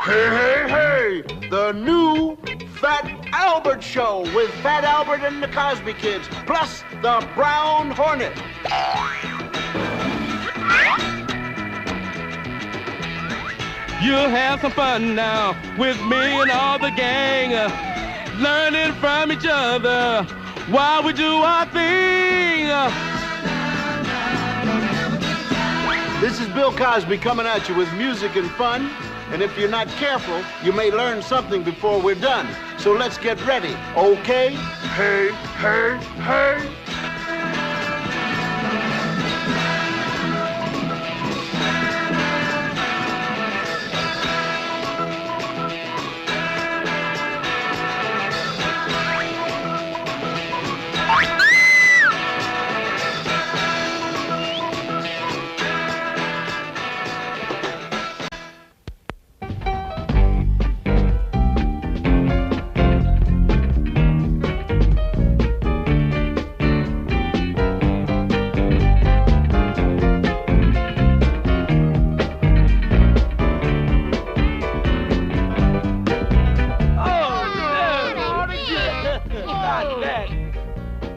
Hey, hey, hey! The new Fat Albert Show with Fat Albert and the Cosby Kids, plus the Brown Hornet. You'll have some fun now with me and all the gang, learning from each other while we do our thing. This is Bill Cosby coming at you with music and fun. And if you're not careful, you may learn something before we're done. So let's get ready, okay? Hey, hey, hey!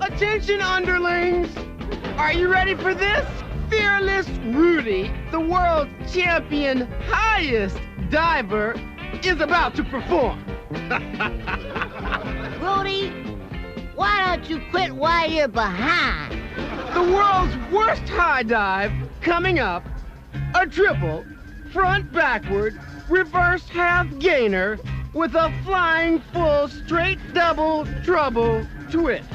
Attention, underlings! Are you ready for this? Fearless Rudy, the world champion highest diver, is about to perform. Rudy, why don't you quit while you're behind? The world's worst high dive coming up. A triple, front backward, reverse half gainer with a flying full straight double trouble twist.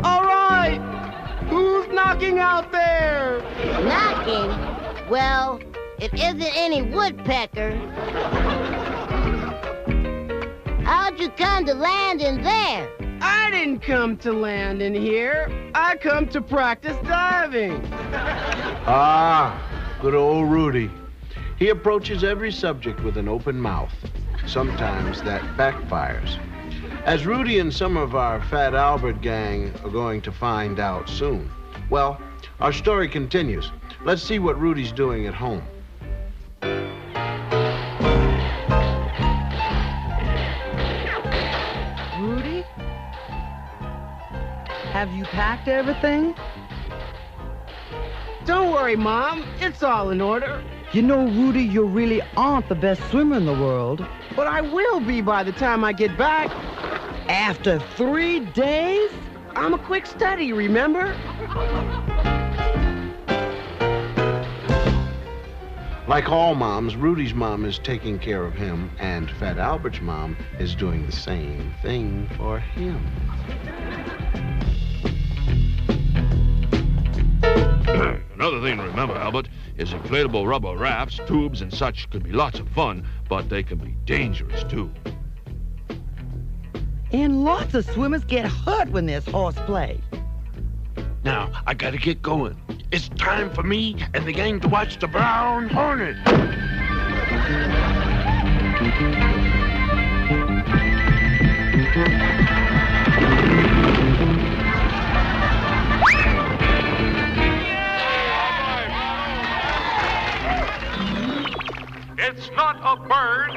All right, who's knocking out there? Knocking? Well, it isn't any woodpecker. How'd you come to land in there? I didn't come to land in here. I come to practice diving. Ah, good old Rudy. He approaches every subject with an open mouth. Sometimes that backfires. As Rudy and some of our Fat Albert gang are going to find out soon. Well, our story continues. Let's see what Rudy's doing at home. Rudy? Have you packed everything? Don't worry, Mom. It's all in order. You know, Rudy, you really aren't the best swimmer in the world. But I will be by the time I get back. After 3 days? I'm a quick study, remember? Like all moms, Rudy's mom is taking care of him, and Fat Albert's mom is doing the same thing for him. Another thing to remember, Albert, is inflatable rubber rafts, tubes, and such can be lots of fun, but they can be dangerous, too. And lots of swimmers get hurt when there's horseplay. Now, I gotta get going. It's time for me and the gang to watch the Brown Hornet. It's not a bird.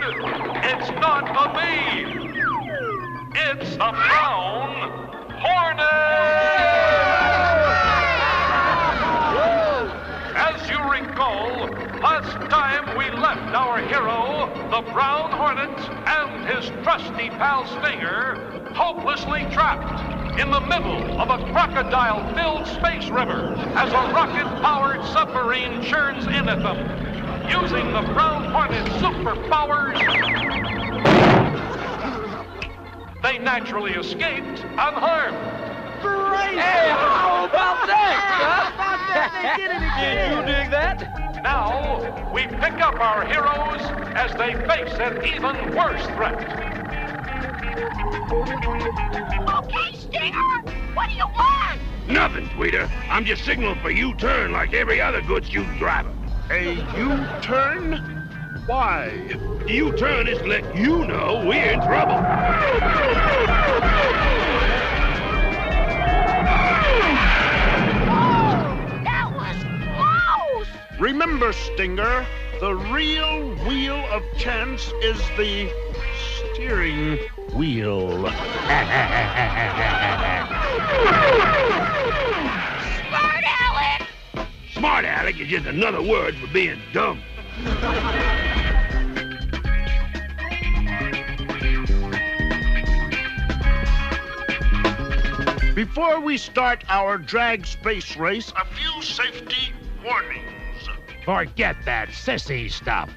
It's not a bee. It's a brown hornet! As you recall, last time we left our hero, the Brown Hornet, and his trusty pal Stinger, hopelessly trapped in the middle of a crocodile-filled space river as a rocket-powered submarine churns in at them. Using the Brown Hornet's superpowers, they naturally escaped unharmed. Great! Hey, how about that? How about that? They did it again. Did you dig that? Now, we pick up our heroes as they face an even worse threat. Okay, Stinger, what do you want? Nothing, Tweeter. I'm just signaling for U-turn like every other good student driver. A U-turn? Why? U-turn is to let you know we're in trouble. That was close! Remember, Stinger, the real wheel of chance is the steering wheel. Smart Alec! Smart Alec is just another word for being dumb. Before we start our drag space race, a few safety warnings. Forget that sissy stuff.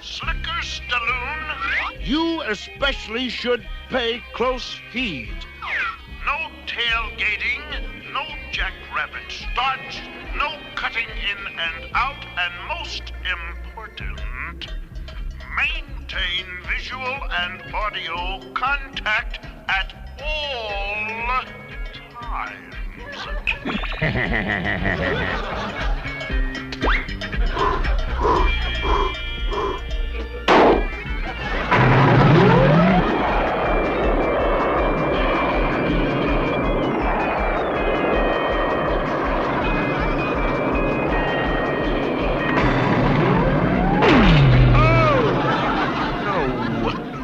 Slicker Stallone, you especially should pay close heed. No tailgating, no jackrabbit starts, no cutting in and out, and most important, maintain visual and audio contact at all times.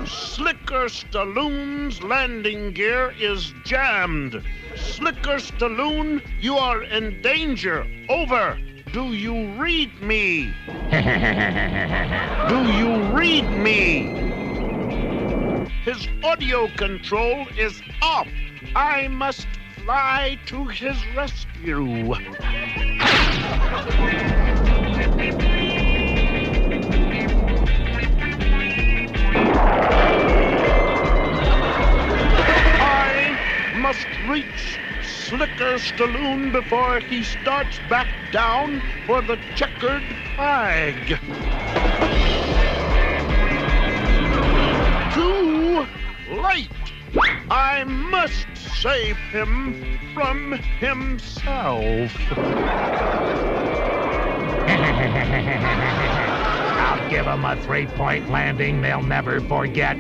Slicker Stalloon's landing gear is jammed. Slicker Stalloon, you are in danger. Over. Do you read me? Do you read me? His audio control is off. I must fly to his rescue. Must reach Slicker Stallone before he starts back down for the checkered flag. Too late. I must save him from himself. I'll give them a 3-point landing they'll never forget.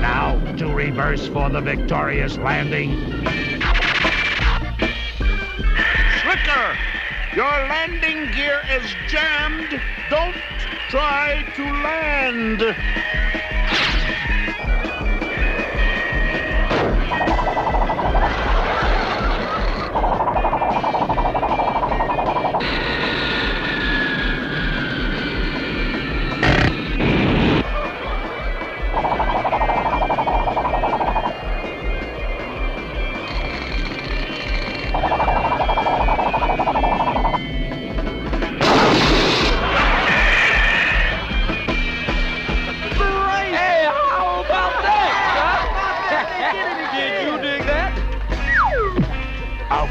Now to reverse for the victorious landing. Slicker, your landing gear is jammed. Don't try to land.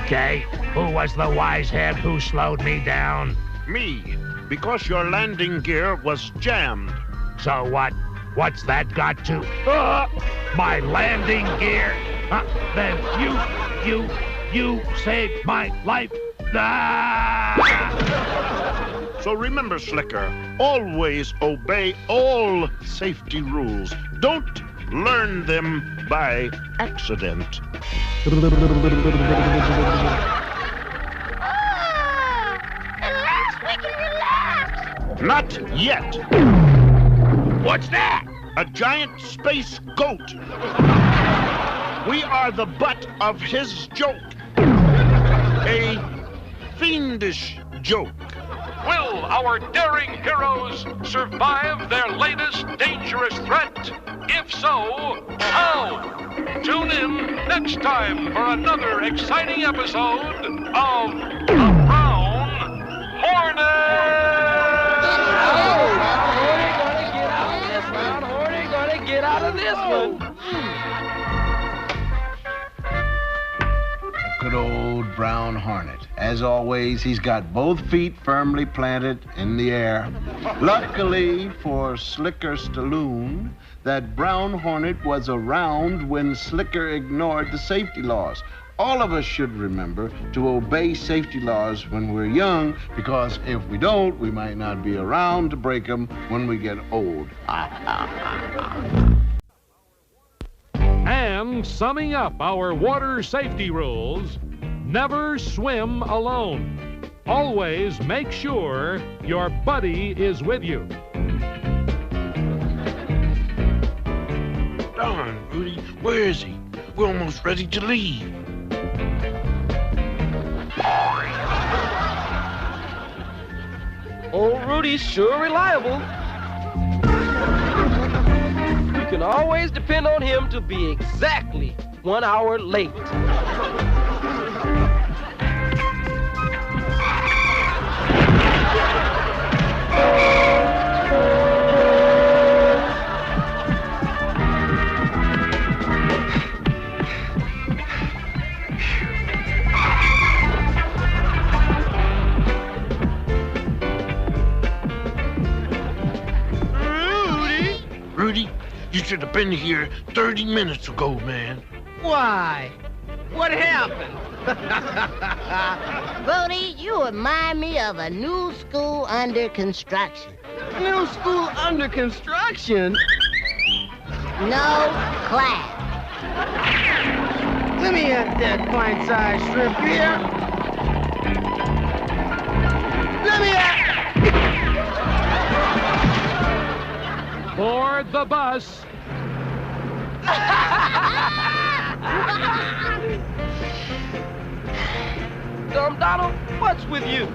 Okay, who was the wise head who slowed me down? Me, because your landing gear was jammed. So what? What's that got to? My landing gear? Then you saved my life. Ah! So remember, Slicker, always obey all safety rules. Don't learn them by accident. At last we can relax! Not yet. What's that? A giant space goat. We are the butt of his joke. A fiendish joke. Will our daring heroes survive their latest dangerous threat? If so, how? Tune in next time for another exciting episode of The Brown Hornet! Hornet gonna get out of this one. Good old brown hornet. As always, he's got both feet firmly planted in the air. Luckily for Slicker Stallone, that brown hornet was around when Slicker ignored the safety laws. All of us should remember to obey safety laws when we're young, because if we don't, we might not be around to break them when we get old. And summing up our water safety rules, never swim alone. Always make sure your buddy is with you. Darn, Rudy, where is he? We're almost ready to leave. Old Rudy's sure reliable. We can always depend on him to be exactly 1 hour late. Rudy, you should have been here 30 minutes ago, man. Why? What happened? Rudy, you remind me of a new school under construction. New school under construction? No class. Let me have that pint-sized shrimp here. Let me have... Board the bus. Dumb Donald, what's with you?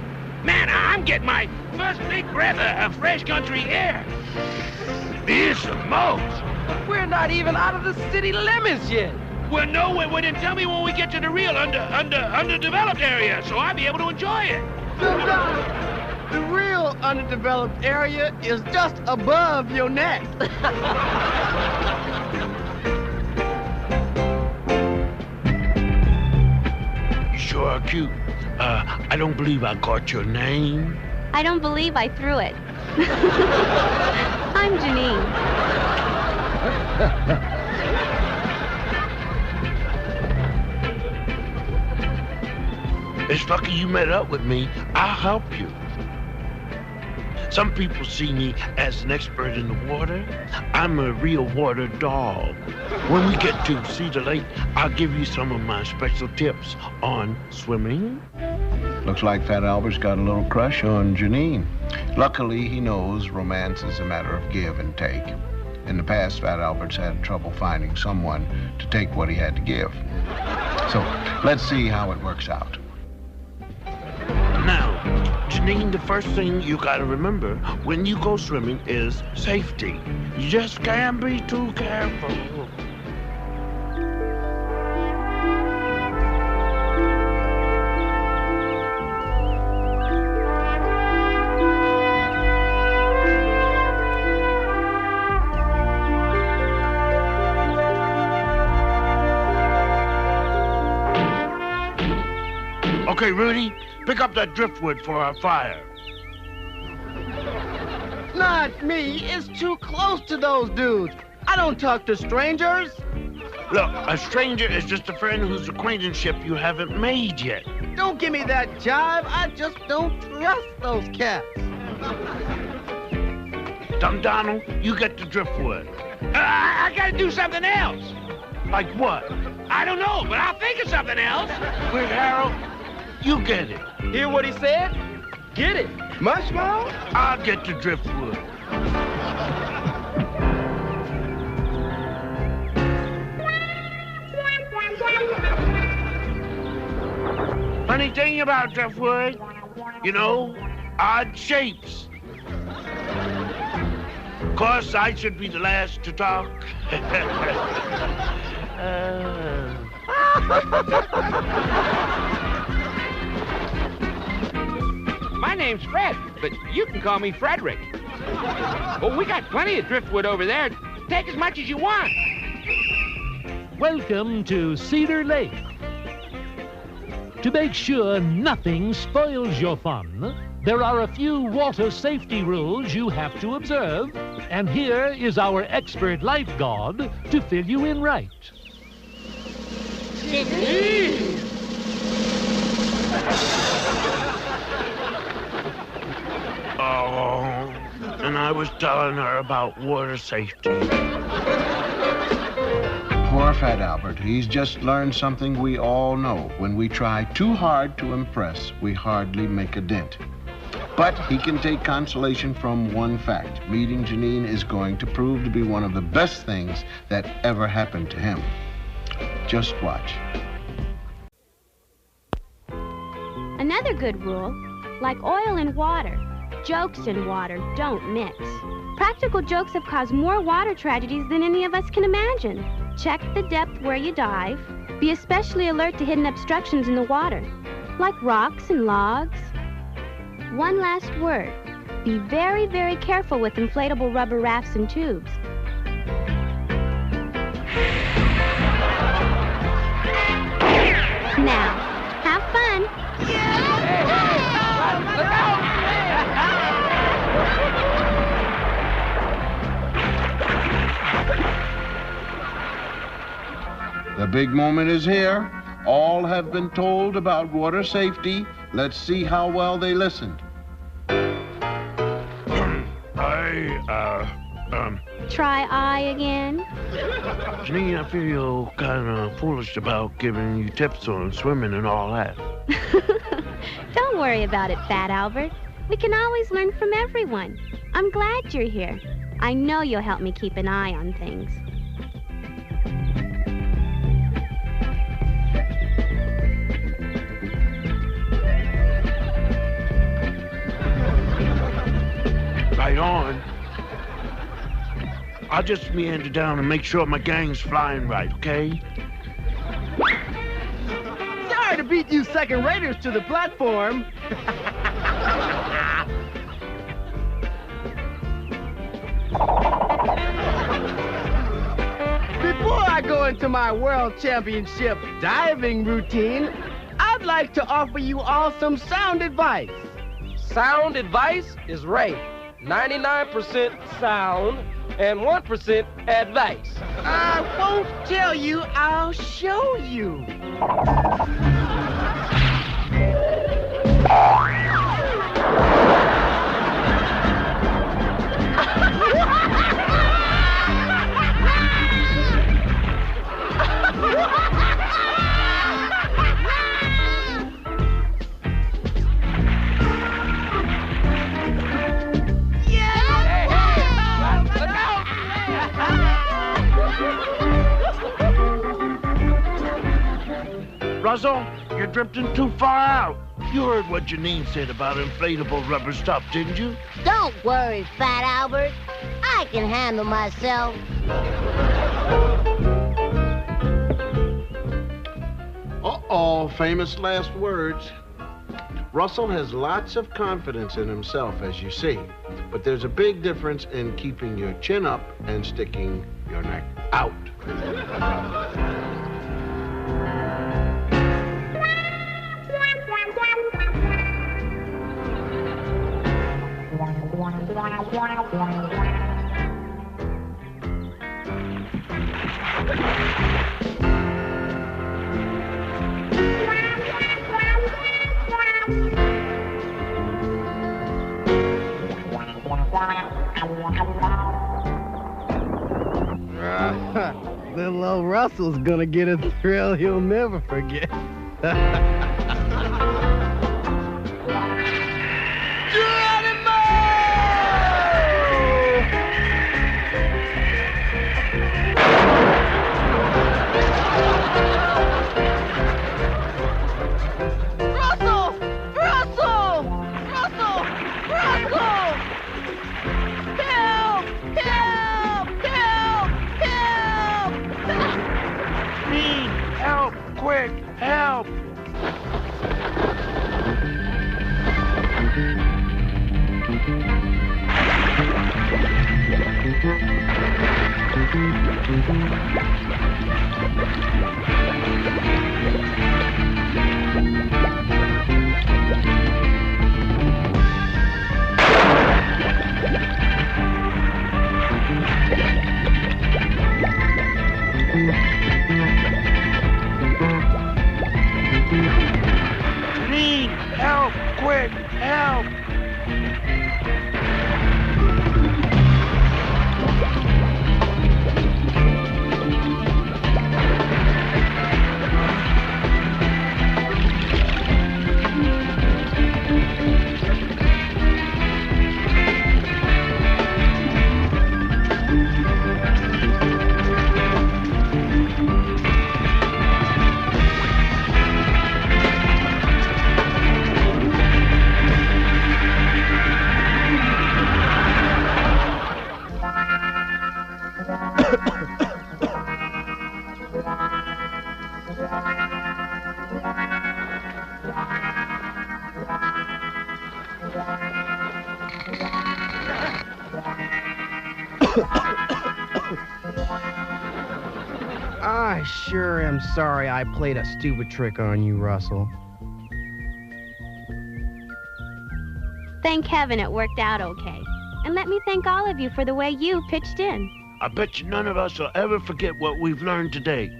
Man, I'm getting my first big breath of fresh country air. It's the most. We're not even out of the city limits yet. Well, no, well, then tell me when we get to the real underdeveloped area, so I'll be able to enjoy it. Dumb Donald, the real underdeveloped area is just above your neck. You sure are cute. I don't believe I got your name. I don't believe I threw it. I'm Janine. It's lucky you met up with me. I'll help you. Some people see me as an expert in the water. I'm a real water dog. When we get to Cedar Lake, I'll give you some of my special tips on swimming. Looks like Fat Albert's got a little crush on Janine. Luckily, he knows romance is a matter of give and take. In the past, Fat Albert's had trouble finding someone to take what he had to give. So, let's see how it works out. Now, Janine, the first thing you gotta remember when you go swimming is safety. You just can't be too careful. Okay, Rudy, pick up that driftwood for our fire. Not me. It's too close to those dudes. I don't talk to strangers. Look, a stranger is just a friend whose acquaintanceship you haven't made yet. Don't give me that jive. I just don't trust those cats. Dumb Donald, you get the driftwood. I gotta do something else. Like what? I don't know, but I'll think of something else. Quick, Harold, you get it. Hear what he said? Get it. Mushmouth? I'll get the driftwood. Funny thing about driftwood, you know, odd shapes. Of course, I should be the last to talk. My name's Fred, but you can call me Frederick. Well, we got plenty of driftwood over there. Take as much as you want. Welcome to Cedar Lake. To make sure nothing spoils your fun, there are a few water safety rules you have to observe, and here is our expert lifeguard to fill you in right. Oh, and I was telling her about water safety. Poor Fat Albert. He's just learned something we all know. When we try too hard to impress, we hardly make a dent. But he can take consolation from one fact. Meeting Janine is going to prove to be one of the best things that ever happened to him. Just watch. Another good rule, like oil and water, jokes and water don't mix. Practical jokes have caused more water tragedies than any of us can imagine. Check the depth where you dive. Be especially alert to hidden obstructions in the water, like rocks and logs. One last word. Be very, very careful with inflatable rubber rafts and tubes. Now, have fun. The big moment is here. All have been told about water safety. Let's see how well they listened. Try I again. Janine, I feel kind of foolish about giving you tips on swimming and all that. Don't worry about it, Fat Albert. We can always learn from everyone. I'm glad you're here. I know you'll help me keep an eye on things. Right on. I'll just meander down and make sure my gang's flying right, okay? Sorry to beat you second-raters to the platform. Before I go into my world championship diving routine, I'd like to offer you all some sound advice. Sound advice is right. 99% sound and 1% advice. I won't tell you, I'll show you. Russell, you're drifting too far out. You heard what Janine said about inflatable rubber stuff, didn't you? Don't worry, Fat Albert. I can handle myself. Uh-oh, famous last words. Russell has lots of confidence in himself, as you see. But there's a big difference in keeping your chin up and sticking your neck out. Little old Russell's gonna get a thrill he'll never forget. Quick, help! Quick, help! I sure am sorry I played a stupid trick on you, Russell. Thank heaven it worked out okay. And let me thank all of you for the way you pitched in. I bet you none of us will ever forget what we've learned today.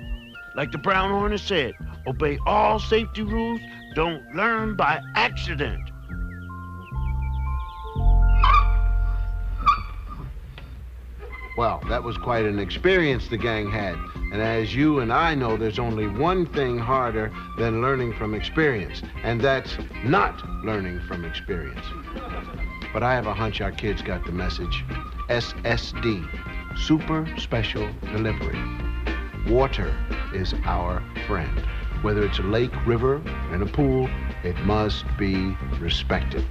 Like the Brown Hornet said, obey all safety rules, don't learn by accident. Well, that was quite an experience the gang had. And as you and I know, there's only one thing harder than learning from experience, and that's not learning from experience. But I have a hunch our kids got the message. SSD, Super Special Delivery. Water is our friend. Whether it's a lake, river, and a pool, it must be respected.